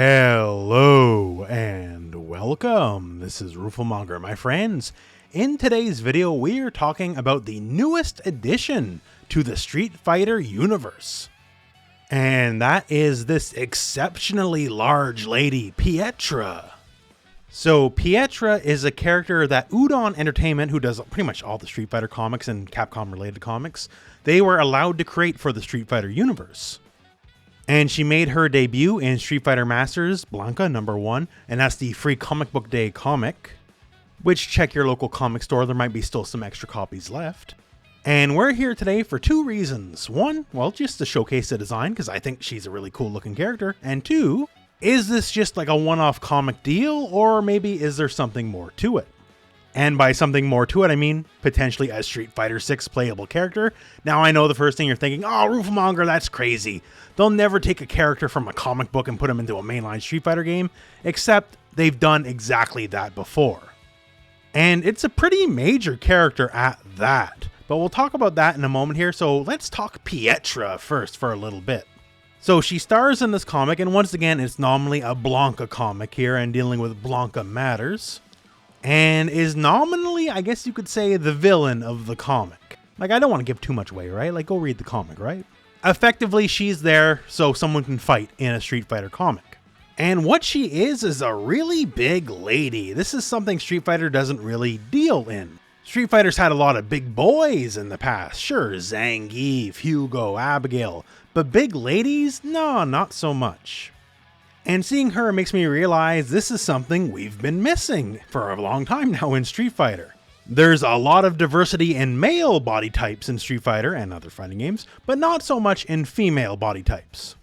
Hello and welcome. This is Rooflemonger, my friends. In today's video, we are talking about the newest addition to the Street Fighter universe. And that is this exceptionally large lady, Pietra. So Pietra is a character that Udon Entertainment, who does pretty much all the Street Fighter comics and Capcom related comics, they were allowed to create for the Street Fighter universe. And she made her debut in Street Fighter Masters Blanca #1, and that's the free comic book day comic, which check your local comic store, there might be still some extra copies left. And we're here today for two reasons. One, well, just to showcase the design, because I think she's a really cool looking character. And two, is this just like a one-off comic deal, or maybe is there something more to it? And by something more to it, I mean potentially a Street Fighter 6 playable character. Now I know the first thing you're thinking, oh, Rooflemonger, that's crazy. They'll never take a character from a comic book and put him into a mainline Street Fighter game, except they've done exactly that before. And it's a pretty major character at that. But we'll talk about that in a moment here, so let's talk Pietra first for a little bit. So she stars in this comic, and once again, it's nominally a Blanca comic here and dealing with Blanca matters. And is nominally, I guess you could say, the villain of the comic. Like, I don't want to give too much away, right? Like, go read the comic, right? Effectively, she's there so someone can fight in a Street Fighter comic. And what she is a really big lady. This is something Street Fighter doesn't really deal in. Street Fighter's had a lot of big boys in the past. Sure, Zangief, Hugo, Abigail. But big ladies? No, not so much. And seeing her makes me realize this is something we've been missing for a long time now in Street Fighter. There's a lot of diversity in male body types in Street Fighter and other fighting games, but not so much in female body types.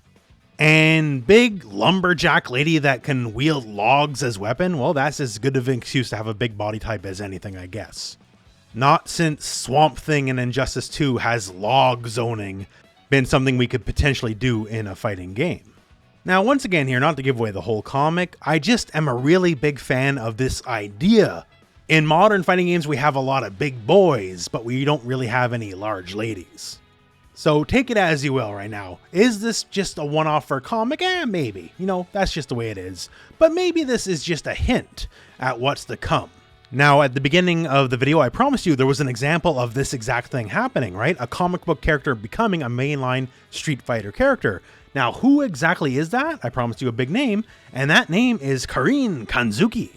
And big lumberjack lady that can wield logs as weapon, well, that's as good of an excuse to have a big body type as anything, I guess. Not since Swamp Thing in Injustice 2 has log zoning been something we could potentially do in a fighting game. Now, once again here, not to give away the whole comic, I just am a really big fan of this idea. In modern fighting games, we have a lot of big boys, but we don't really have any large ladies. So take it as you will right now. Is this just a one-off for a comic? Maybe. You know, that's just the way it is. But maybe this is just a hint at what's to come. Now, at the beginning of the video, I promised you there was an example of this exact thing happening, right? A comic book character becoming a mainline Street Fighter character. Now, who exactly is that? I promised you a big name, and that name is Karine Kanzuki.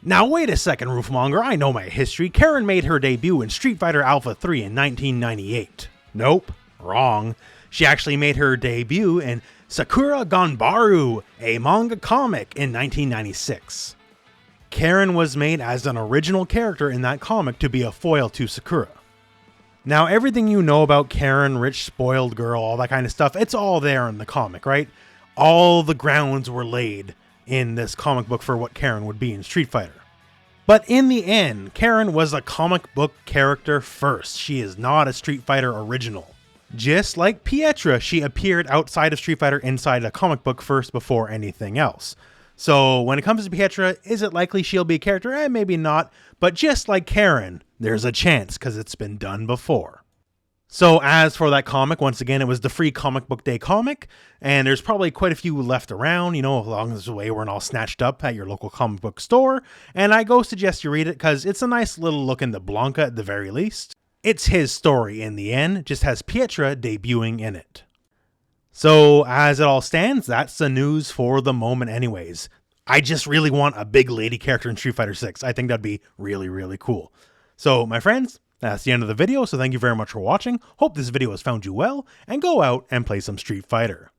Now, wait a second, Rooflemonger, I know my history. Karine made her debut in Street Fighter Alpha 3 in 1998. Nope, wrong. She actually made her debut in Sakura Ganbaru, a manga comic, in 1996. Karine was made as an original character in that comic to be a foil to Sakura. Now, everything you know about Karine, rich, spoiled girl, all that kind of stuff, it's all there in the comic, right? All the grounds were laid in this comic book for what Karine would be in Street Fighter. But in the end, Karine was a comic book character first. She is not a Street Fighter original. Just like Pietra, she appeared outside of Street Fighter inside a comic book first before anything else. So when it comes to Pietra, is it likely she'll be a character? Maybe not. But just like Karine, there's a chance because it's been done before. So as for that comic, once again, it was the free comic book day comic. And there's probably quite a few left around, you know, as long as they weren't all snatched up at your local comic book store. And I go suggest you read it because it's a nice little look into Blanca at the very least. It's his story in the end, just has Pietra debuting in it. So, as it all stands, that's the news for the moment anyways. I just really want a big lady character in Street Fighter 6. I think that'd be really, really cool. So, my friends, that's the end of the video, so thank you very much for watching. Hope this video has found you well, and go out and play some Street Fighter.